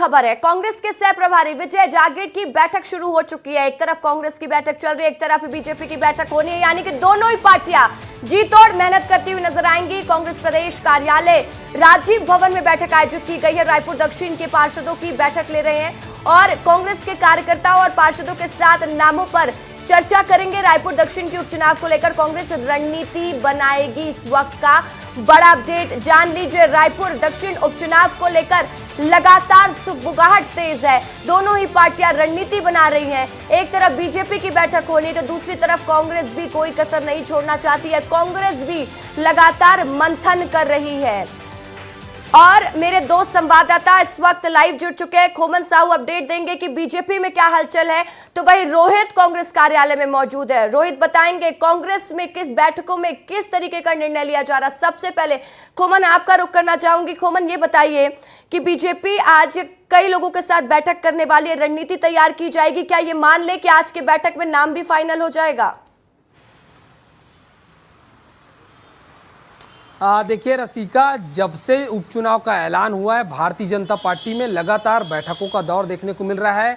खबर है, कांग्रेस के सह प्रभारी विजय जागेड़ की बैठक शुरू हो चुकी है। एक तरफ कांग्रेस की बैठक चल रही है, एक तरफ बीजेपी की बैठक होनी है, यानी कि दोनों ही पार्टियां जी तोड़ मेहनत करती हुई नजर आएंगी। कांग्रेस प्रदेश कार्यालय राजीव भवन में बैठक आयोजित की गई है। रायपुर दक्षिण के पार्षदों की बैठक ले रहे हैं और कांग्रेस के कार्यकर्ताओं और पार्षदों के साथ नामों पर चर्चा करेंगे। रायपुर दक्षिण के उपचुनाव को लेकर कांग्रेस रणनीति बनाएगी। इस वक्त का बड़ा अपडेट जान लीजिए। रायपुर दक्षिण उपचुनाव को लेकर लगातार सुगबुगाहट तेज है। दोनों ही पार्टियां रणनीति बना रही हैं। एक तरफ बीजेपी की बैठक होनी तो दूसरी तरफ कांग्रेस भी कोई कसर नहीं छोड़ना चाहती है। कांग्रेस भी लगातार मंथन कर रही है और मेरे दो संवाददाता इस वक्त लाइव जुड़ चुके हैं। खोमन साहू अपडेट देंगे कि बीजेपी में क्या हलचल है, तो वही रोहित कांग्रेस कार्यालय में मौजूद है। रोहित बताएंगे कांग्रेस में किस बैठकों में किस तरीके का निर्णय लिया जा रहा है। सबसे पहले खोमन आपका रुख करना चाहूंगी। खोमन ये बताइए कि बीजेपी आज कई लोगों के साथ बैठक करने वाली है, रणनीति तैयार की जाएगी। क्या ये मान ले कि आज की बैठक में नाम भी फाइनल हो जाएगा? देखिए रसिका, जब से उपचुनाव का ऐलान हुआ है भारतीय जनता पार्टी में लगातार बैठकों का दौर देखने को मिल रहा है।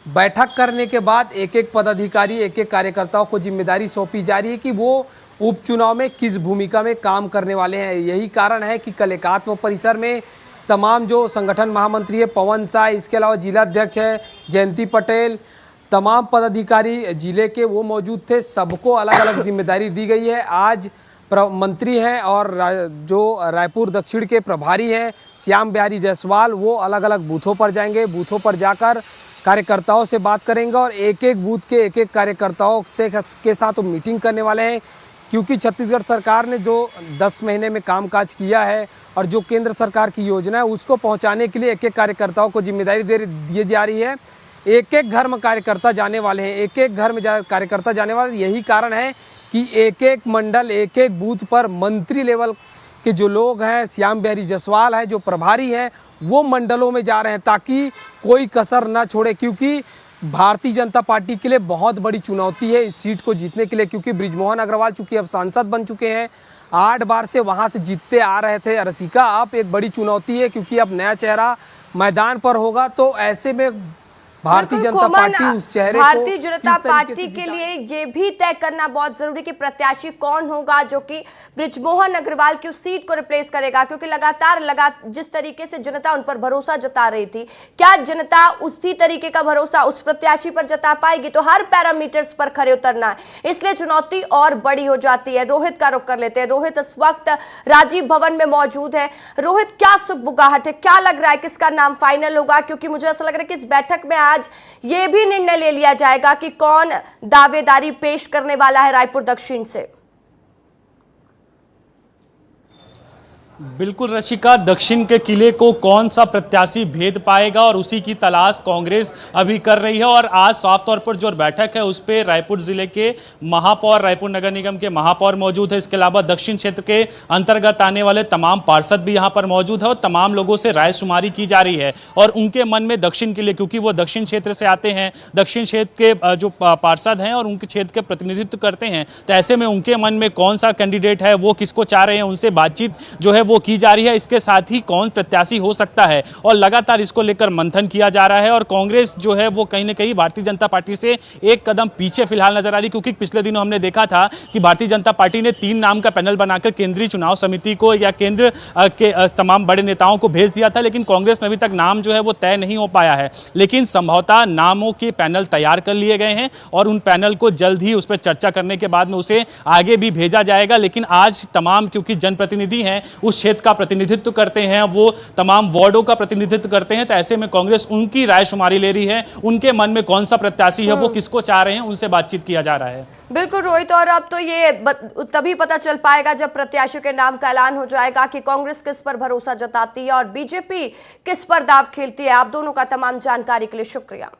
बैठक करने के बाद एक एक पदाधिकारी एक एक कार्यकर्ताओं को जिम्मेदारी सौंपी जा रही है कि वो उपचुनाव में किस भूमिका में काम करने वाले हैं। यही कारण है कि कल एकात्म परिसर में तमाम जो संगठन महामंत्री है पवन शाह, इसके अलावा जिला अध्यक्ष है जयंती पटेल, तमाम पदाधिकारी जिले के वो मौजूद थे। सबको अलग अलग जिम्मेदारी दी गई है। आज मंत्री हैं और जो रायपुर दक्षिण के प्रभारी हैं श्याम बिहारी जायसवाल, वो अलग अलग बूथों पर जाएंगे। बूथों पर जाकर कार्यकर्ताओं से बात करेंगे और एक एक बूथ के एक एक कार्यकर्ताओं से के साथ वो मीटिंग करने वाले हैं, क्योंकि छत्तीसगढ़ सरकार ने जो 10 महीने में कामकाज किया है और जो केंद्र सरकार की योजना है उसको पहुँचाने के लिए एक एक कार्यकर्ताओं को जिम्मेदारी दी जा रही है। एक एक घर में कार्यकर्ता जाने वाले हैं, एक एक घर में कार्यकर्ता जाने वाले। यही कारण है कि एक एक मंडल एक एक बूथ पर मंत्री लेवल के जो लोग हैं, श्याम बिहारी जायसवाल है जो प्रभारी हैं, वो मंडलों में जा रहे हैं ताकि कोई कसर ना छोड़े। क्योंकि भारतीय जनता पार्टी के लिए बहुत बड़ी चुनौती है इस सीट को जीतने के लिए, क्योंकि बृजमोहन अग्रवाल चूंकि अब सांसद बन चुके हैं, 8 बार से वहाँ से जीतते आ रहे थे। रसिका, अब एक बड़ी चुनौती है क्योंकि अब नया चेहरा मैदान पर होगा, तो ऐसे में भारतीय जनता पार्टी उस चेहरे को भारतीय जनता पार्टी के लिए ये भी तय करना बहुत जरूरी कि प्रत्याशी कौन होगा जो कि बृजमोहन अग्रवाल की उस सीट को रिप्लेस करेगा, क्योंकि लगातार जिस तरीके से जनता उन पर भरोसा जता रही थी, क्या जनता उसी तरीके का भरोसा उस प्रत्याशी पर जता पाएगी? तो हर पैरामीटर्स पर खरे उतरना है, इसलिए चुनौती और बड़ी हो जाती है। रोहित का रुख कर लेते हैं। रोहित इस वक्त राजीव भवन में मौजूद है। रोहित, क्या सुगबुगाहट है, क्या लग रहा है किसका नाम फाइनल होगा? क्योंकि मुझे ऐसा लग रहा है कि इस बैठक में आज ये भी निर्णय ले लिया जाएगा कि कौन दावेदारी पेश करने वाला है रायपुर दक्षिण से। बिल्कुल रशिका, दक्षिण के किले को कौन सा प्रत्याशी भेद पाएगा और उसी की तलाश कांग्रेस अभी कर रही है। और आज साफ तौर पर जो बैठक है उस पर रायपुर जिले के महापौर, रायपुर नगर निगम के महापौर मौजूद है। इसके अलावा दक्षिण क्षेत्र के अंतर्गत आने वाले तमाम पार्षद भी यहाँ पर मौजूद है और तमाम लोगों से राय शुमारी की जा रही है। और उनके मन में दक्षिण के लिए, क्योंकि वो दक्षिण क्षेत्र से आते हैं, दक्षिण क्षेत्र के जो पार्षद हैं और उनके क्षेत्र के प्रतिनिधित्व करते हैं, तो ऐसे में उनके मन में कौन सा कैंडिडेट है, वो किसको चाह रहे हैं, उनसे बातचीत जो है वो की जा रही है। इसके साथ ही कौन प्रत्याशी हो सकता है और लगातार इसको लेकर मंथन किया जा रहा है। और कांग्रेस जो है वो कहीं ना कहीं भारतीय जनता पार्टी से एक कदम पीछे फिलहाल नजर आ रही, क्योंकि पिछले दिनों हमने देखा था कि भारतीय जनता पार्टी ने 3 नाम का पैनल बनाकर केंद्रीय चुनाव समिति को या केंद्र के तमाम बड़े नेताओं को भेज दिया था, लेकिन कांग्रेस में अभी तक नाम जो है वो तय नहीं हो पाया है। लेकिन संभवतः नामों के पैनल तैयार कर लिए गए हैं और उन पैनल को जल्द ही उस पर चर्चा करने के बाद में उसे आगे भी भेजा जाएगा। लेकिन आज तमाम, क्योंकि जनप्रतिनिधि हैं, उस क्षेत्र का प्रतिनिधित्व करते हैं, वो तमाम वार्डों का प्रतिनिधित्व करते हैं, तो ऐसे में कांग्रेस उनकी राय शुमारी ले रही है। उनके मन में कौन सा प्रत्याशी है, वो किसको चाह रहे हैं, उनसे बातचीत किया जा रहा है। बिल्कुल रोहित, और अब तो ये तभी पता चल पाएगा जब प्रत्याशियों के नाम का ऐलान हो जाएगा कि कांग्रेस किस पर भरोसा जताती है और बीजेपी किस पर दाव खेलती है। आप दोनों का तमाम जानकारी के लिए शुक्रिया।